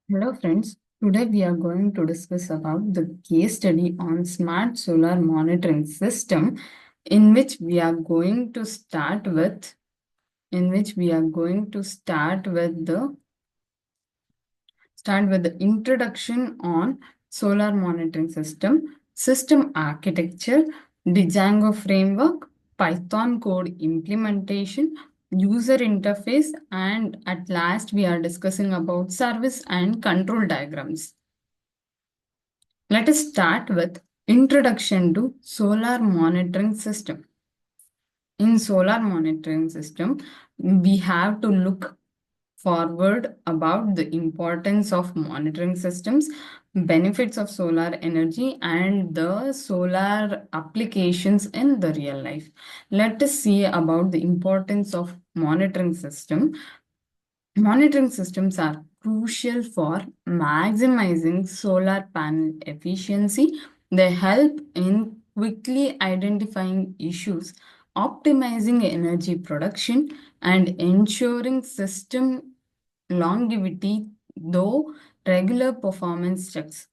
Hello friends, today we are going to discuss about the case study on smart solar monitoring system in which we are going to start with the introduction on solar monitoring system architecture, Django framework, Python code implementation, user interface, and at last we are discussing about service and control diagrams. Let us start with introduction to solar monitoring system. In solar monitoring system, we have to look forward about the importance of monitoring systems, benefits of solar energy, and the solar applications in the real life. Let us see about the importance of monitoring system. Monitoring systems are crucial for maximizing solar panel efficiency. They help in quickly identifying issues, optimizing energy production, and ensuring system longevity, though regular performance checks.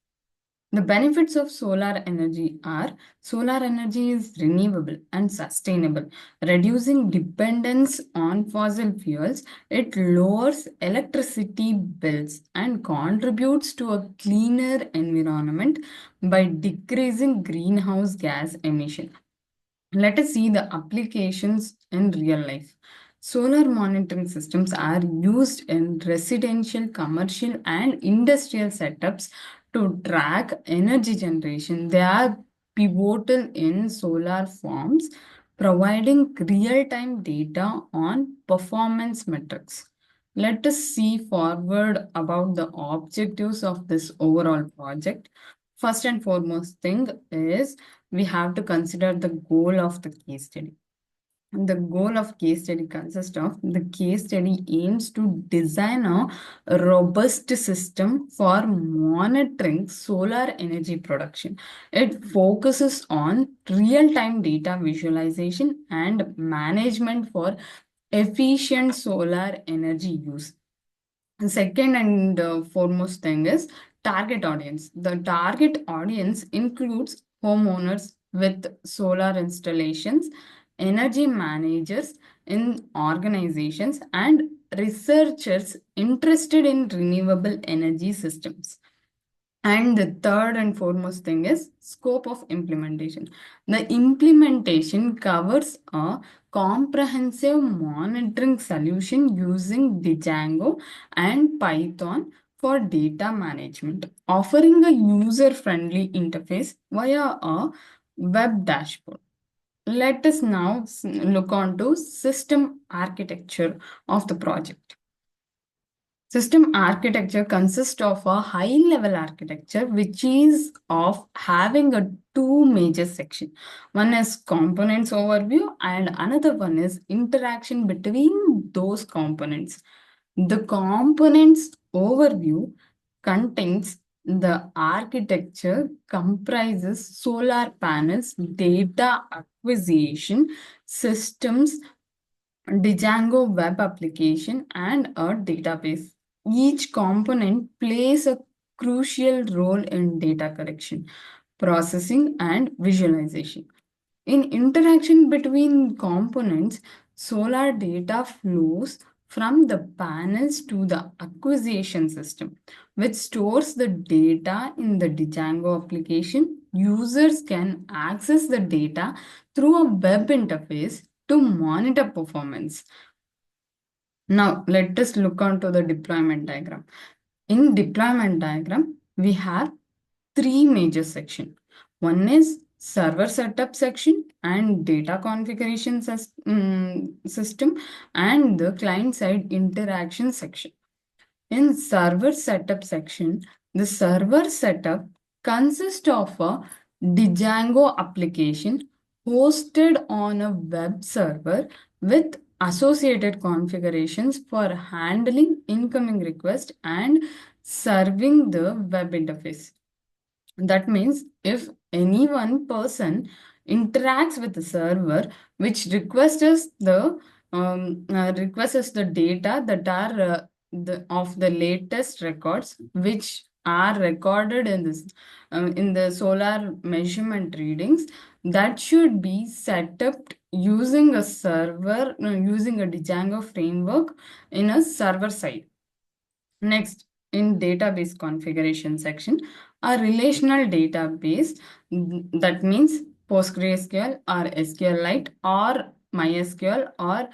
The benefits of solar energy are solar energy is renewable and sustainable, reducing dependence on fossil fuels. It lowers electricity bills and contributes to a cleaner environment by decreasing greenhouse gas emission. Let us see the applications in real life. Solar monitoring systems are used in residential, commercial, and industrial setups to track energy generation. They are pivotal in solar farms, providing real time data on performance metrics. Let us see forward about the objectives of this overall project. First and foremost thing is we have to consider the goal of the case study. The goal of case study consists of the case study aims to design a robust system for monitoring solar energy production. It focuses on real-time data visualization and management for efficient solar energy use. The second and foremost thing is target audience. The target audience includes homeowners with solar installations, energy managers in organizations, and researchers interested in renewable energy systems. And the third and foremost thing is scope of implementation. The implementation covers a comprehensive monitoring solution using Django and Python for data management, offering a user-friendly interface via a web dashboard. Let us now look on to system architecture of the project. System architecture consists of a high-level architecture, which is of having a two major section. One is components overview, and another one is interaction between those components. The components overview contains the architecture comprises solar panels, data acquisition, systems, Django web application, and a database. Each component plays a crucial role in data collection, processing, and visualization. In interaction between components, solar data flows from the panels to the acquisition system, which stores the data in the Django application. Users can access the data through a web interface to monitor performance. Now, let us look onto the deployment diagram. In deployment diagram, we have three major sections. One is server setup section and data configuration system and the client side interaction section. In server setup section, the server setup consists of a Django application hosted on a web server with associated configurations for handling incoming requests and serving the web interface. That means if any one person interacts with the server, which requests the data that are the latest records which are recorded in this in the solar measurement readings that should be set up using a server using a Django framework in a server side. Next, in database configuration section, a relational database, that means PostgreSQL or SQLite or MySQL or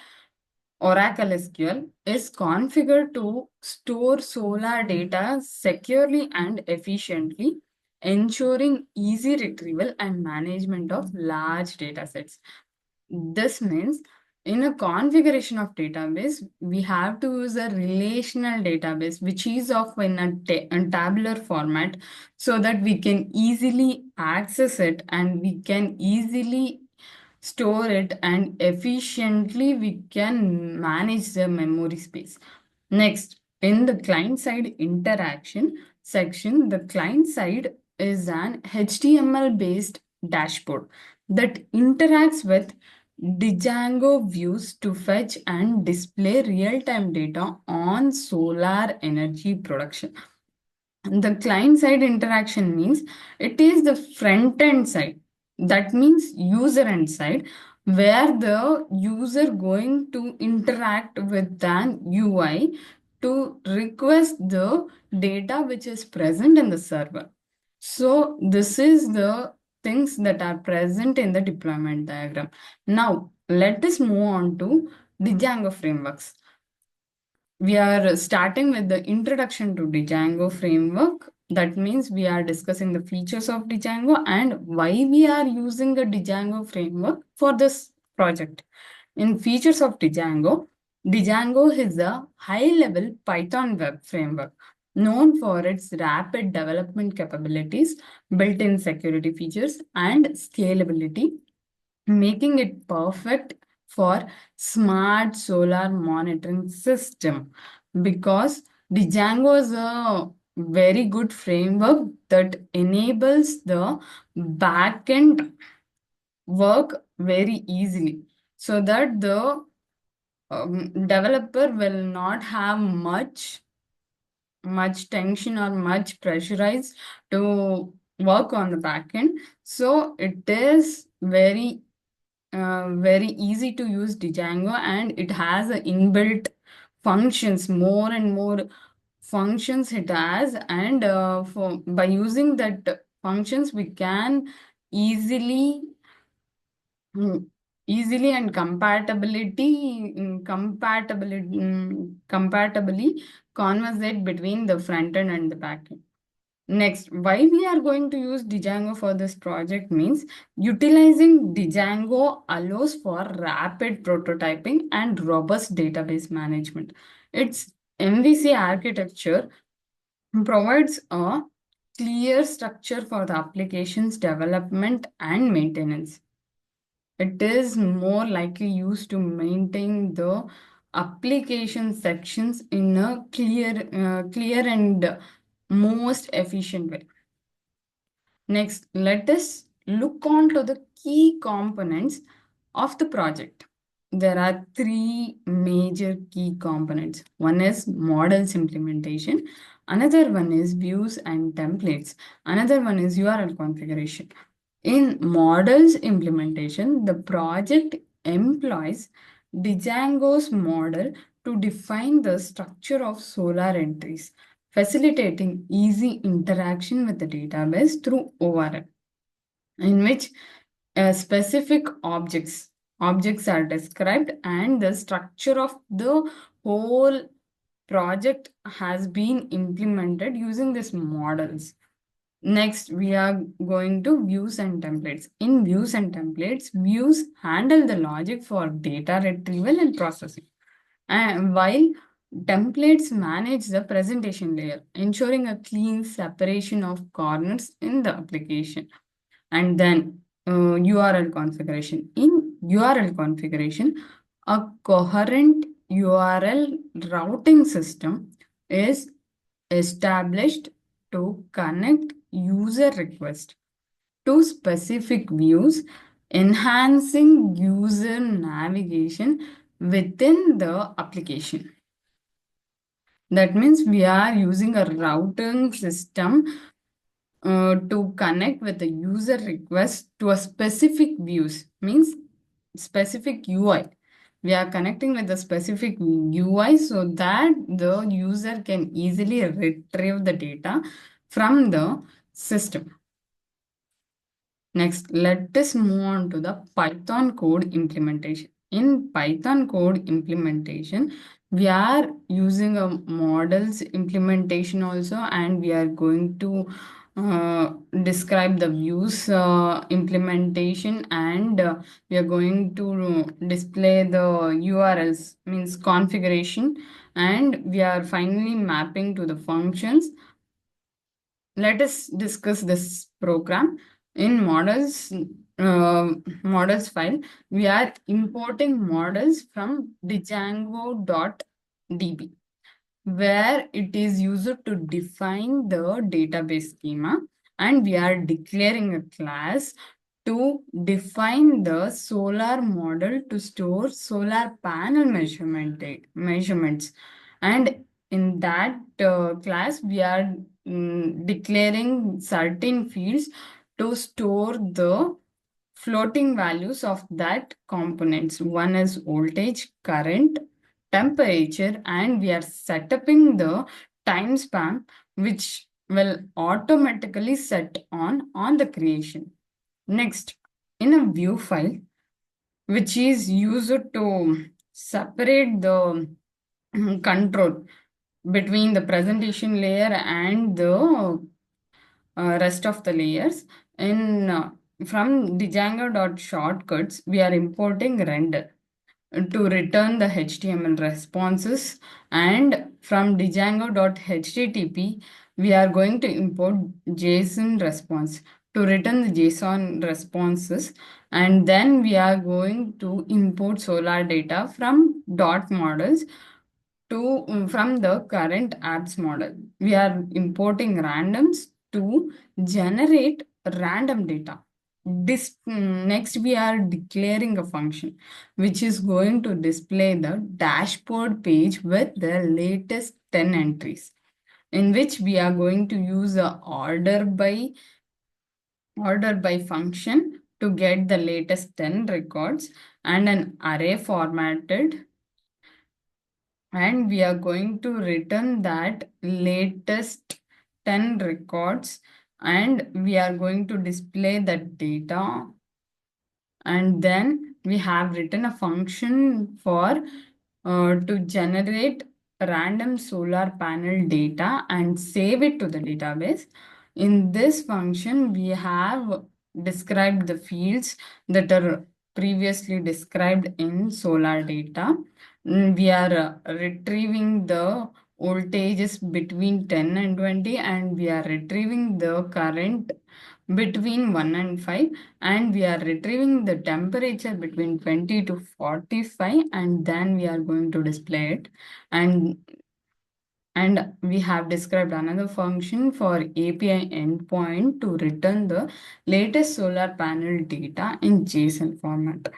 Oracle SQL, is configured to store Solar data securely and efficiently, ensuring easy retrieval and management of large data sets. This means in a configuration of database, we have to use a relational database, which is of in a tabular format, so that we can easily access it and we can easily store it, and efficiently we can manage the memory space. Next, in the client side interaction section, the client side is an HTML based dashboard that interacts with Django views to fetch and display real-time data on solar energy production. The client side interaction means it is the front end side. That means user end side, where the user going to interact with an UI to request the data which is present in the server. So this is the things that are present in the deployment diagram. Now let us move on to the Django frameworks. We are starting with the introduction to Django framework. That means we are discussing the features of Django and why we are using the Django framework for this project. In features of Django is a high-level Python web framework known for its rapid development capabilities, built-in security features, and scalability, making it perfect for smart solar monitoring system, because the Django is a very good framework that enables the backend work very easily, so that the developer will not have much tension or much pressurized to work on the backend. So it is very easy to use Django, and it has a inbuilt functions, more and more functions it has, and for by using that functions we can easily easily and compatibly conversate between the front end and the back end. Next, why we are going to use Django for this project means utilizing Django allows for rapid prototyping and robust database management. Its MVC architecture provides a clear structure for the application's development and maintenance. It is more likely used to maintain the application sections in a clear and most efficient way. Next, let us look on to the key components of the project. There are three major key components. One is models implementation, another one is views and templates, another one is URL configuration. In models implementation, the project employs Django's model to define the structure of solar entries, facilitating easy interaction with the database through ORM, in which specific objects are described, and the structure of the whole project has been implemented using these models. Next, we are going to views and templates. In views and templates, views handle the logic for data retrieval and processing, and while templates manage the presentation layer, ensuring a clean separation of corners in the application. And then URL configuration. In URL configuration, a coherent URL routing system is established to connect user requests to specific views, enhancing user navigation within the application. That means we are using a routing system to connect with the user request to a specific views, means specific UI. We are connecting with a specific UI so that the user can easily retrieve the data from the system. Next, let us move on to the Python code implementation. In Python code implementation, we are using a models implementation also, and we are going to describe the views implementation, and we are going to display the URLs, means configuration, and we are finally mapping to the functions. Let us discuss this program. In models file, we are importing models from django.db, where it is used to define the database schema, and we are declaring a class to define the solar model to store solar panel measurements. And in that class, we are declaring certain fields to store the floating values of that components. One is voltage, current, temperature, and we are setting the time span, which will automatically set on the creation. Next, in a view file, which is used to separate the control between the presentation layer and the rest of the layers. In From Django.shortcuts, we are importing render to return the HTML responses, and from Django.http, we are going to import JSON response to return the JSON responses, and then we are going to import solar data from dot models to from the current apps model. We are importing randoms to generate random data. Next, we are declaring a function which is going to display the dashboard page with the latest 10 entries, in which we are going to use a order by function to get the latest 10 records, and an array formatted, and we are going to return that latest 10 records, and we are going to display that data. And then we have written a function for to generate random solar panel data and save it to the database. In this function, we have described the fields that are previously described in solar data. We are retrieving the voltages between 10 and 20, and we are retrieving the current between 1 and 5, and we are retrieving the temperature between 20 to 45, and then we are going to display it. And we have described another function for API endpoint to return the latest solar panel data in JSON format.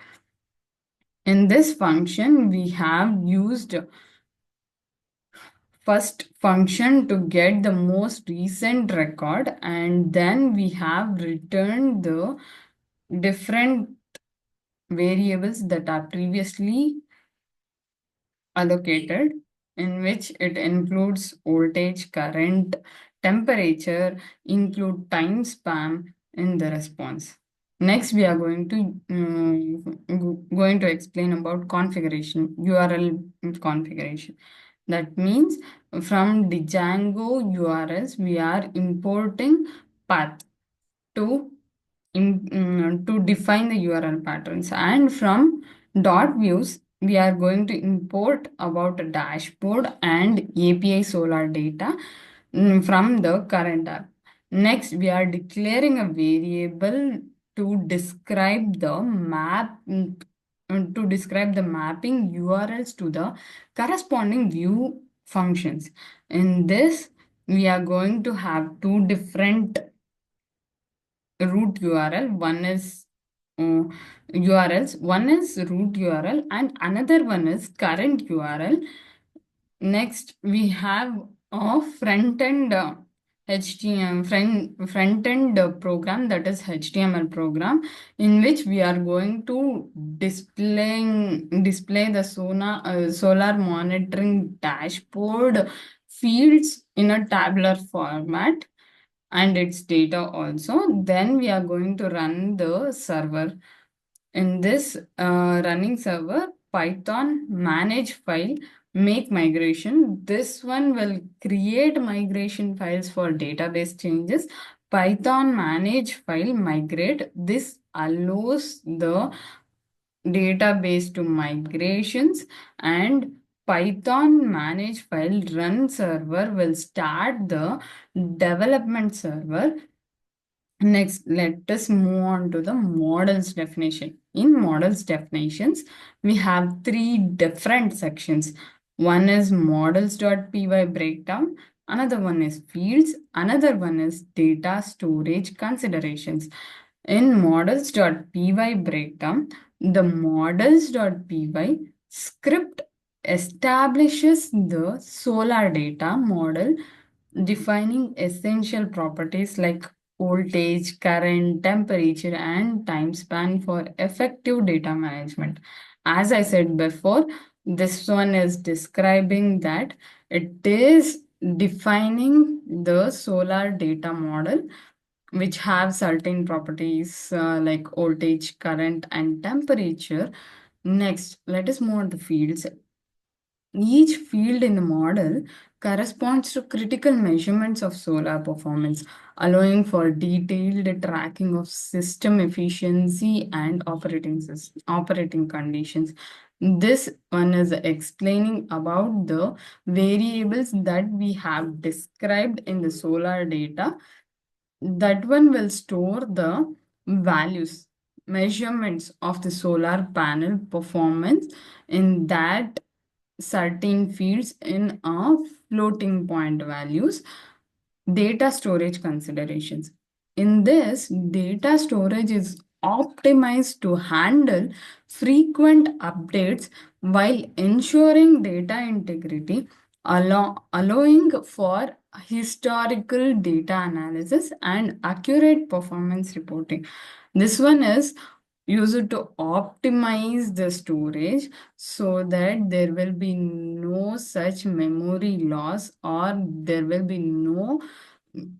In this function, we have used first function to get the most recent record, and then we have returned the different variables that are previously allocated, in which it includes voltage, current, temperature, include time span in the response. Next, we are going to explain about configuration, URL configuration. That means from Django URLs, we are importing path to to define the URL patterns. And from dot views, we are going to import about a dashboard and API solar data from the current app. Next, we are declaring a variable to describe the to describe the mapping URLs to the corresponding view functions. In this, we are going to have two different root URL. One is URLs. One is root URL and another one is current URL. Next, we have a front-end HTML front-end program, that is HTML program, in which we are going to display the solar monitoring dashboard fields in a tabular format and its data also. Then we are going to run the server. In this running server, Python manage file, make migration. This one will create migration files for database changes. Python manage file migrate. This allows the database to migrations, and Python manage file run server will start the development server. Next, let us move on to the models definition. In models definitions, we have three different sections. One is models.py breakdown, another one is fields, another one is data storage considerations. In models.py breakdown, the models.py script establishes the solar data model, defining essential properties like voltage, current, temperature, and time span for effective data management. As I said before, this one is describing that it is defining the solar data model, which have certain properties like voltage, current, and temperature. Next, let us move on to fields. Each field in the model corresponds to critical measurements of solar performance, allowing for detailed tracking of system efficiency and operating conditions. This one is explaining about the variables that we have described in the solar data. That one will store the values, measurements of the solar panel performance in that certain fields in a floating point values. Data storage considerations. In this, data storage is optimized to handle frequent updates while ensuring data integrity, allowing for historical data analysis and accurate performance reporting. This one is used to optimize the storage so that there will be no such memory loss, or there will be no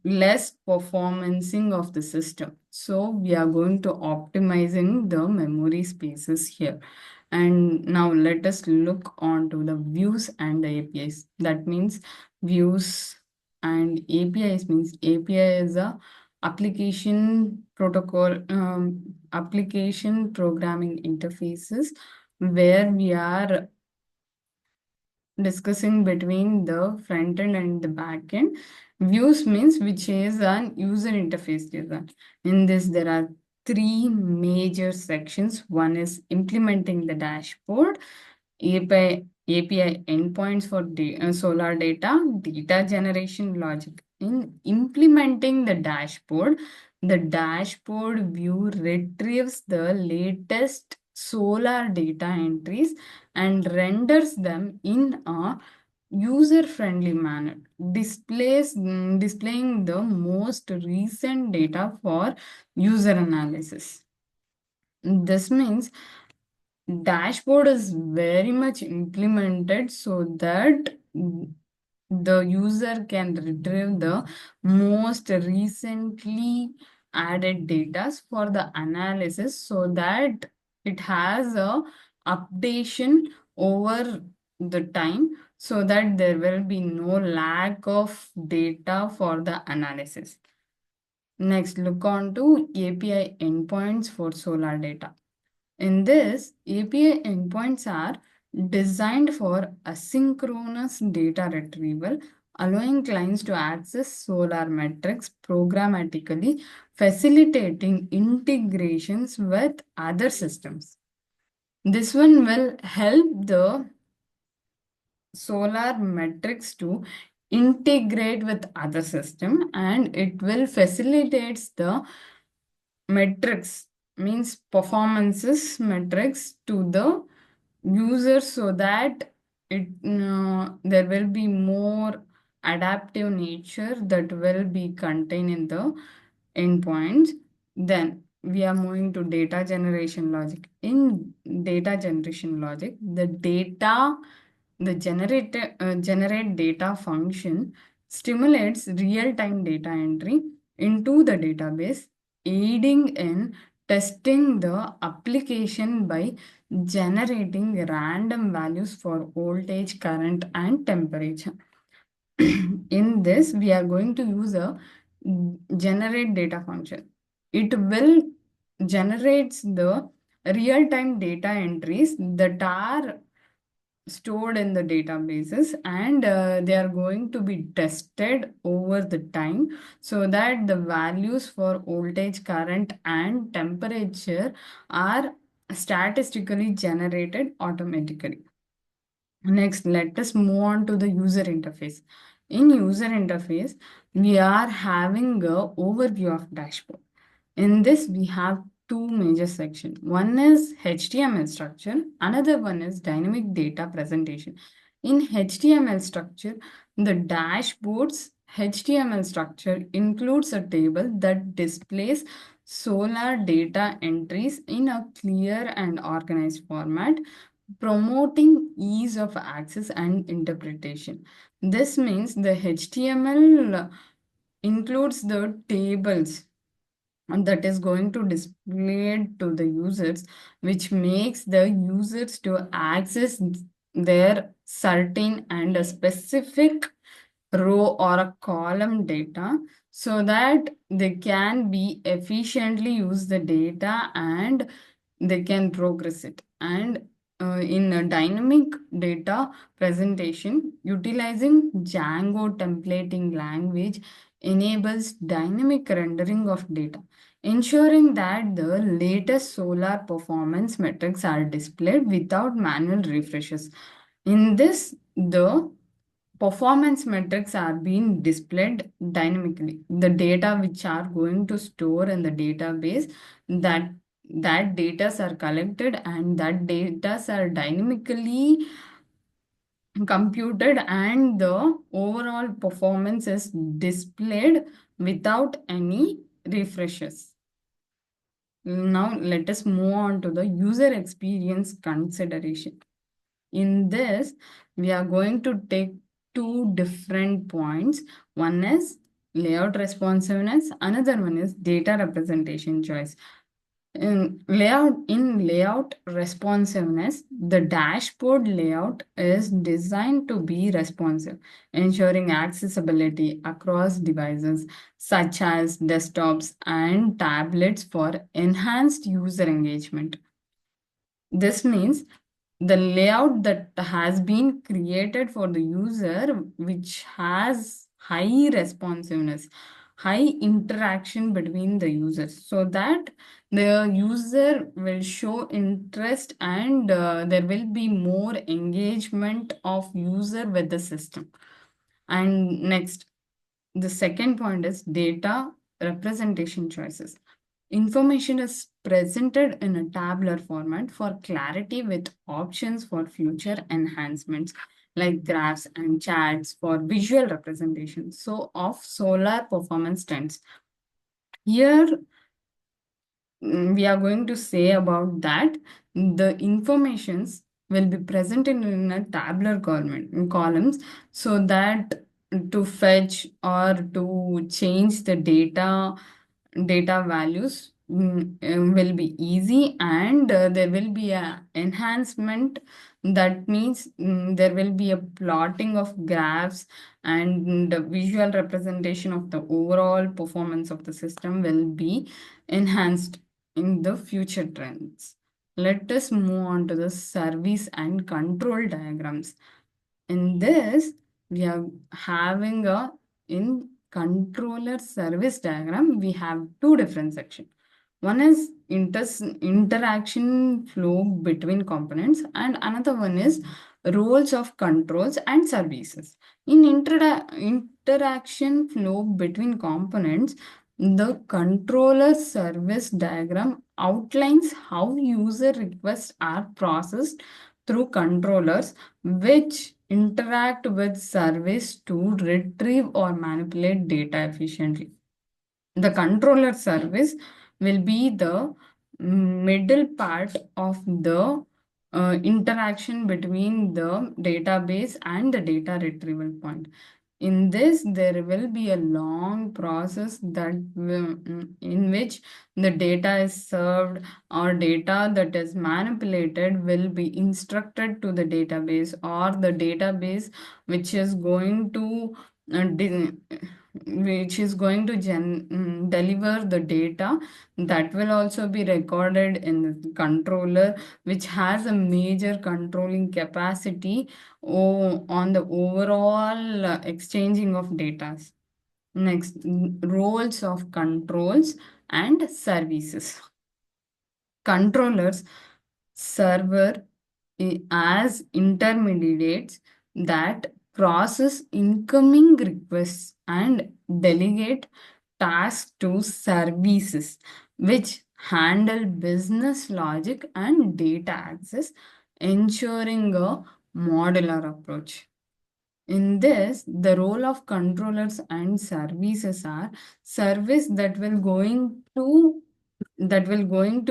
less performancing of the system. So we are going to optimizing the memory spaces here. And now let us look on to the views and the APIs. That means views and APIs means API is a application protocol, application programming interfaces, where we are discussing between the front end and the back end. Views means which is an user interface design. In this, there are three major sections. One is implementing the dashboard, API endpoints for solar data generation logic. In implementing the dashboard view retrieves the latest solar data entries and renders them in a user-friendly manner, displaying the most recent data for user analysis. This means dashboard is very much implemented so that the user can retrieve the most recently added data for the analysis, so that it has a updation over the time, so that there will be no lack of data for the analysis. Next, look on to API endpoints for solar data. In this, API endpoints are designed for asynchronous data retrieval, allowing clients to access solar metrics programmatically, facilitating integrations with other systems. This one will help the solar metrics to integrate with other system, and it will facilitates the metrics, means performances metrics, to the user, so that there will be more adaptive nature that will be contained in the endpoints. Then we are moving to data generation logic. In data generation logic, the generate data function stimulates real-time data entry into the database, aiding in testing the application by generating random values for voltage, current, and temperature. In this, we are going to use a generate data function. It will generates the real-time data entries that are stored in the databases, and they are going to be tested over the time so that the values for voltage, current, and temperature are statistically generated automatically. Next, let us move on to the user interface. In user interface, we are having a overview of dashboard. In this, we have two major sections. One is HTML structure, another one is dynamic data presentation. In HTML structure, the dashboard's HTML structure includes a table that displays solar data entries in a clear and organized format, promoting ease of access and interpretation. This means the HTML includes the tables and that is going to display it to the users, which makes the users to access their certain and a specific row or a column data so that they can be efficiently use the data and they can progress it. And in a dynamic data presentation, utilizing Django templating language enables dynamic rendering of data, ensuring that the latest solar performance metrics are displayed without manual refreshes. In this, the performance metrics are being displayed dynamically. The data which are going to store in the database, that data are collected and that data are dynamically computed, and the overall performance is displayed without any refreshes. Now let us move on to the user experience consideration. In this, we are going to take two different points. One is layout responsiveness, another one is data representation choice. In layout responsiveness, the dashboard layout is designed to be responsive, ensuring accessibility across devices such as desktops and tablets for enhanced user engagement. This means the layout that has been created for the user, which has high responsiveness, high interaction between the users, so that the user will show interest and there will be more engagement of user with the system. And next, the second point is data representation choices. Information is presented in a tabular format for clarity with options for future enhancements like graphs and charts for visual representation. So of solar performance trends. Here we are going to say about that the informations will be presented in a tabular columns so that to fetch or to change the data values will be easy, and there will be a enhancement. That means there will be a plotting of graphs, and the visual representation of the overall performance of the system will be enhanced in the future trends. Let us move on to the service and control diagrams. In this, we are having a in controller service diagram, we have two different sections. One is interaction flow between components, and another one is roles of controls and services. In interaction flow between components, the controller service diagram outlines how user requests are processed through controllers which interact with service to retrieve or manipulate data efficiently. The controller service will be the middle part of the interaction between the database and the data retrieval point. In this, there will be a long process in which the data is served or data that is manipulated will be instructed to the database, or the database which is going to uh, de- deliver the data that will also be recorded in the controller, which has a major controlling capacity on the overall exchanging of data. Next, roles of controls and services. Controllers server as intermediates that process incoming requests and delegate tasks to services which handle business logic and data access, ensuring a modular approach. In this, the role of controllers and services are service that will going to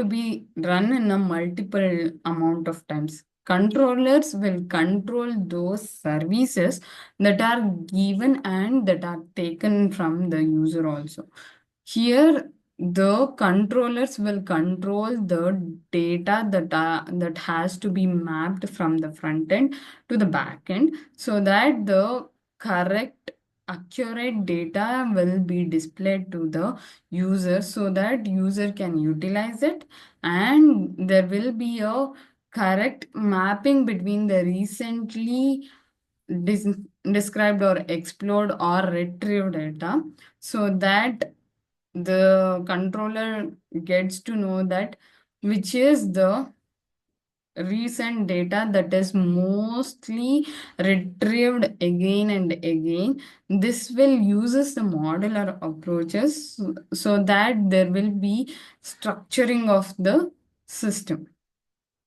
be run in a multiple amount of times. Controllers will control those services that are given and that are taken from the user also. Here, the controllers will control the data that has to be mapped from the front end to the back end, so that the correct accurate data will be displayed to the user, so that user can utilize it, and there will be a correct mapping between the recently dis- described or explored or retrieved data, so that the controller gets to know that which is the recent data that is mostly retrieved again and again. This will uses the modular approaches, so that there will be structuring of the system.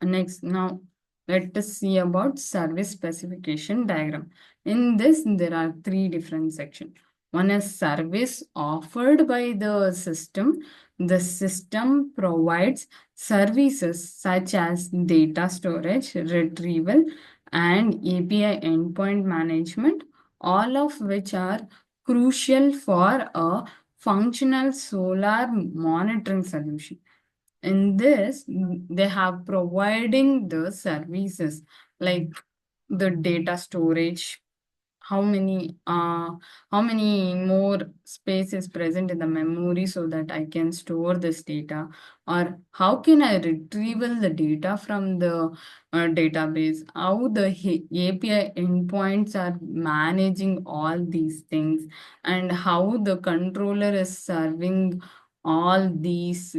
Next, now let us see about service specification diagram. In this, there are three different sections. One is service offered by the system. The system provides services such as data storage, retrieval, and API endpoint management, all of which are crucial for a functional solar monitoring solution. In this, they have providing the services like the data storage, how many uh how many more space is present in the memory so that I can store this data, or how can I retrieval the data from the database, how the API endpoints are managing all these things, and how the controller is serving all these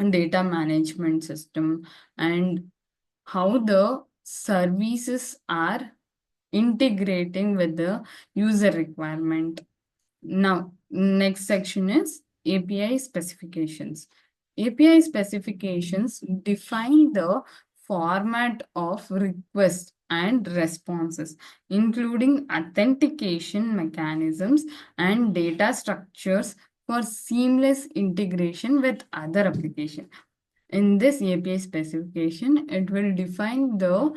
data management system, and how the services are integrating with the user requirement. Now, next section is API specifications. API specifications define the format of requests and responses, including authentication mechanisms and data structures for seamless integration with other applications. In this API specification, it will define the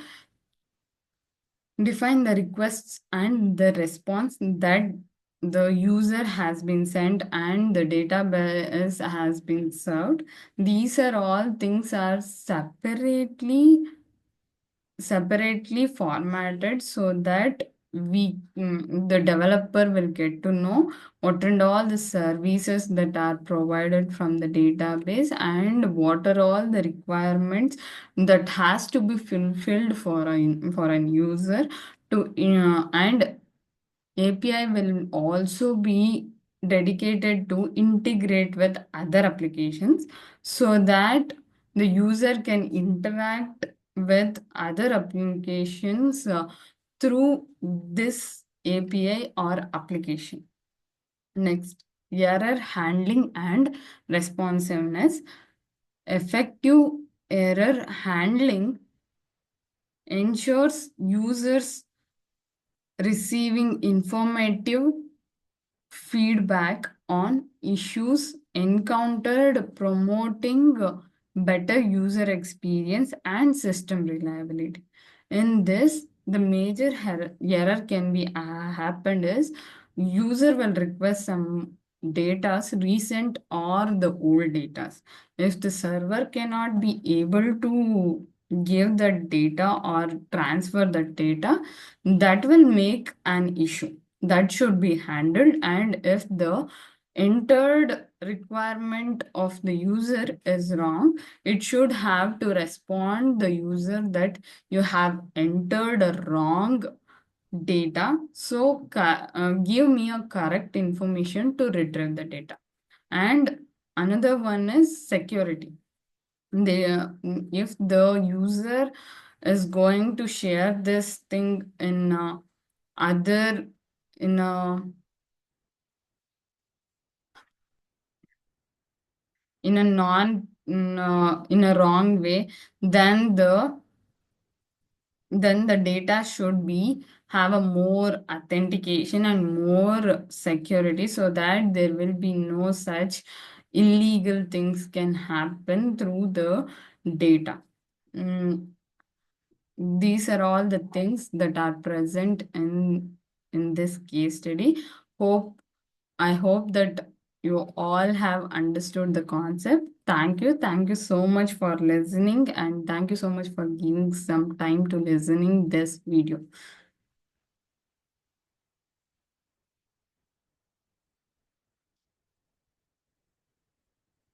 requests and the response that the user has been sent and the database has been served. These are all things are separately formatted, so that the developer will get to know what and all the services that are provided from the database, and what are all the requirements that has to be fulfilled for an user to and API will also be dedicated to integrate with other applications, so that the user can interact with other applications through this API or application. Next, error handling and responsiveness. Effective error handling ensures users receiving informative feedback on issues encountered, promoting better user experience and system reliability. In this, the major error can be happened is user will request some datas recent or the old datas. If the server cannot be able to give the data or transfer the data, that will make an issue that should be handled. And if the entered requirement of the user is wrong, it should have to respond the user that you have entered a wrong data, so give me a correct information to retrieve the data. And another one is security. If the user is going to share this thing in other in a in a in a wrong way, then the data should be have a more authentication and more security, so that there will be no such illegal things can happen through the data. Mm, these are all the things that are present in this case study. Hope I hope that you all have understood the concept. Thank you. Thank you so much for listening, and thank you so much for giving some time to listening this video.